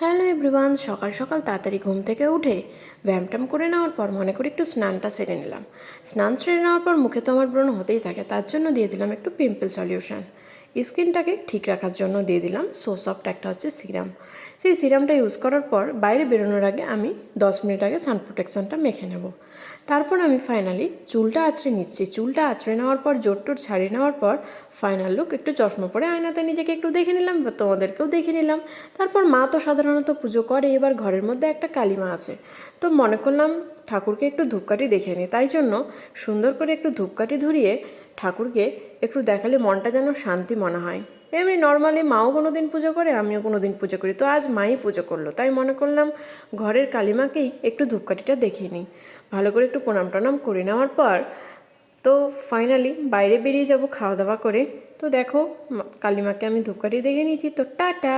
Hello everyone, সকাল সকাল তাড়াতাড়ি ঘুম থেকে উঠে ব্যায়াম করে নেওয়ার পর মনে করি একটু স্নানটা সেরে নিলাম। স্নান সেরে নেওয়ার পর মুখে তো আমার ব্রণ হতেই থাকে, তার জন্য দিয়ে দিলাম একটু পিম্পল সলিউশন। স্কিনটাকে ঠিক রাখার জন্য দিয়ে দিলাম সোসফট একটা হচ্ছে সিরাম। সেই সিরামটা ইউজ করার পর বাইরে বেরোনোর আগে আমি 10 মিনিট আগে সান প্রোটেকশনটা মেখে নেব। তারপর আমি ফাইনালি চুলটা আঁচড়ে নিচ্ছি। চুলটা আঁচড়ে নেওয়ার পর জোট ছাড়িয়ে নেওয়ার পর ফাইনাল লুক একটু চশমা পরে আয়নাতে নিজেকে একটু দেখে নিলাম বা তোমাদেরকেও দেখে নিলাম। তারপর মা তো সাধারণত পুজো করে, এবার ঘরের মধ্যে একটা কালী মা আছে, তো মনে করলাম ঠাকুরকে একটু ধূপকাঠি দেখে নিই। তাই জন্য সুন্দর করে একটু ধূপকাঠি ধরিয়ে ঠাকুরকে একটু দেখালে মনটা যেন শান্তি মনে হয়। এমনি নর্মালি মাও কোনো দিন পুজো করে, আমিও কোনো দিন পুজো করি, তো আজ মাই পুজো করলো, তাই মনে করলাম ঘরের কালীমাকেই একটু ধূপকাঠিটা দেখিয়ে নিই। ভালো করে একটু প্রণাম টনাম করে নেওয়ার পর তো ফাইনালি বাইরে বেরিয়ে যাব খাওয়া দাওয়া করে। তো দেখো কালীমাকে আমি ধূপকাঠি দেখে নিয়েছি, তো টাটা।